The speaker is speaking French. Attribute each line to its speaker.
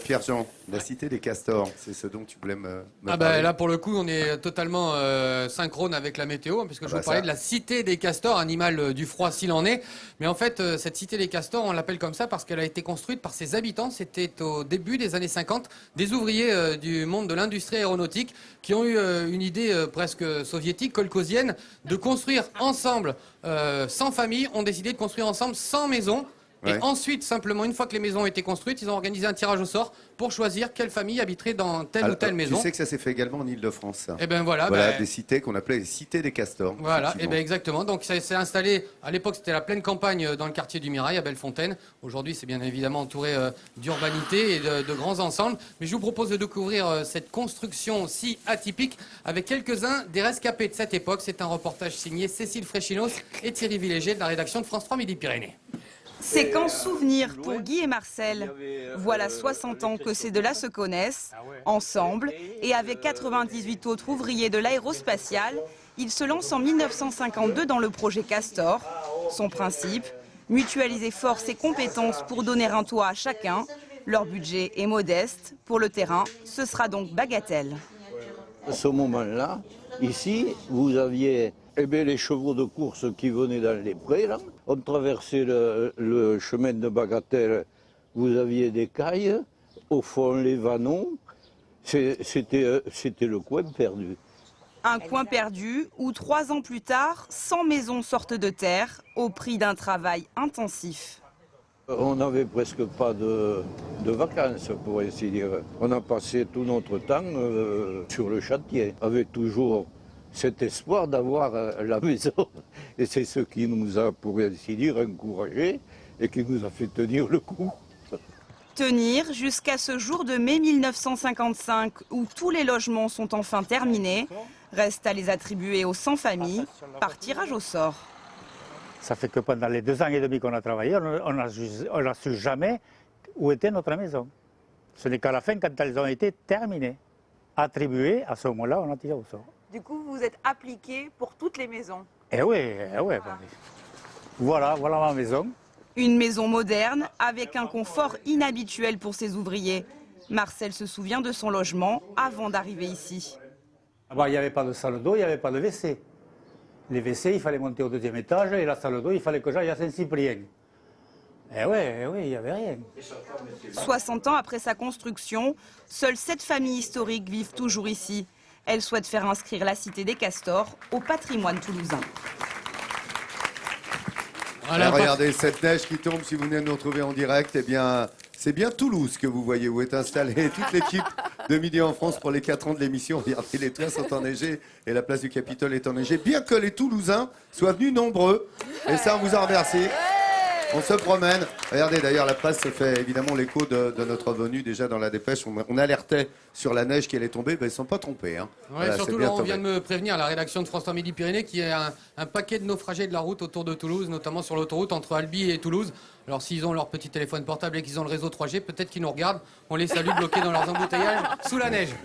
Speaker 1: Pierre-Jean, la cité des castors, c'est ce dont tu voulais me
Speaker 2: Ah
Speaker 1: parler.
Speaker 2: là, pour le coup, on est totalement synchrone avec la météo, hein, puisque je vous parlais
Speaker 1: ça.
Speaker 2: de la cité des castors, animal du froid s'il en est. Mais en fait, cette cité des castors, on l'appelle comme ça parce qu'elle a été construite par ses habitants. C'était au début des années 50, des ouvriers du monde de l'industrie aéronautique qui ont eu une idée presque soviétique, kolkhozienne, de construire ensemble 100 familles, ont décidé de construire ensemble 100 maisons. Et
Speaker 1: Ouais.
Speaker 2: ensuite, simplement, une fois que les maisons ont été construites, ils ont organisé un tirage au sort pour choisir quelle famille habiterait dans telle ou telle maison.
Speaker 1: Tu sais que ça s'est fait également en Ile-de-France, ça.
Speaker 2: Et ben voilà,
Speaker 1: Des cités qu'on appelait les cités des castors.
Speaker 2: voilà, et ben exactement. Donc ça s'est installé, à l'époque c'était la pleine campagne dans le quartier du Mirail, à Bellefontaine. Aujourd'hui c'est bien évidemment entouré d'urbanité et de grands ensembles. Mais je vous propose de découvrir cette construction si atypique avec quelques-uns des rescapés de cette époque. C'est un reportage signé Cécile Fréchinos et Thierry Villéger de la rédaction de France 3 Midi-Pyrénées.
Speaker 3: C'est qu'en souvenir pour Guy et Marcel. Voilà 60 ans que ces deux-là se connaissent, ensemble, et avec 98 autres ouvriers de l'aérospatiale, ils se lancent en 1952 dans le projet Castor. Son principe, mutualiser forces et compétences pour donner un toit à chacun. Leur budget est modeste. Pour le terrain, ce sera donc bagatelle.
Speaker 4: À ce moment-là, ici, vous aviez les chevaux de course qui venaient dans les prés. Là. On traversait le chemin de Bagatelle, vous aviez des cailles, au fond les vanons. C'était le coin perdu.
Speaker 3: Un coin perdu où 3 ans plus tard, 100 maisons sortent de terre au prix d'un travail intensif.
Speaker 4: On n'avait presque pas de vacances, pour ainsi dire. On a passé tout notre temps sur le chantier, avec toujours cet espoir d'avoir la maison. Et c'est ce qui nous a, pour ainsi dire, encouragés et qui nous a fait tenir le coup.
Speaker 3: Tenir jusqu'à ce jour de mai 1955 où tous les logements sont enfin terminés. Reste à les attribuer aux 100 familles par tirage au sort.
Speaker 5: Ça fait que pendant les 2 ans et demi qu'on a travaillé, on n'a su jamais où était notre maison. Ce n'est qu'à la fin, quand elles ont été terminées, attribuées, à ce moment-là, on a tiré au sort.
Speaker 6: Du coup, vous êtes appliqué pour toutes les maisons.
Speaker 5: Eh oui. Voilà ma maison.
Speaker 3: Une maison moderne avec un confort inhabituel pour ses ouvriers. Marcel se souvient de son logement avant d'arriver ici.
Speaker 5: Il n'y avait pas de salle d'eau, il n'y avait pas de WC. Les WC, il fallait monter au 2e étage et la salle d'eau, il fallait que j'aille à Saint-Cyprien. Eh oui, il n'y avait rien.
Speaker 3: 60 ans après sa construction, seules 7 familles historiques vivent toujours ici. Elles souhaitent faire inscrire la cité des castors au patrimoine toulousain.
Speaker 1: Voilà, regardez cette neige qui tombe, si vous venez de nous retrouver en direct, eh bien, c'est bien Toulouse que vous voyez où est installée toute l'équipe de Midi en France pour les 4 ans de l'émission. Regardez, les toits sont enneigés et la place du Capitole est enneigée, bien que les Toulousains soient venus nombreux. Et ça, on vous en remercie. On se promène. Regardez, d'ailleurs, la presse se fait évidemment l'écho de notre venue déjà dans la dépêche. On alertait sur la neige qui allait tomber. Ben, ils ne sont pas trompés. Hein.
Speaker 2: Ouais,
Speaker 1: voilà,
Speaker 2: surtout, Laurent, on vient de me prévenir, la rédaction de France 3 Midi-Pyrénées, qui a un paquet de naufragés de la route autour de Toulouse, notamment sur l'autoroute entre Albi et Toulouse. Alors, s'ils ont leur petit téléphone portable et qu'ils ont le réseau 3G, peut-être qu'ils nous regardent. On les salue bloqués dans leurs embouteillages sous la neige.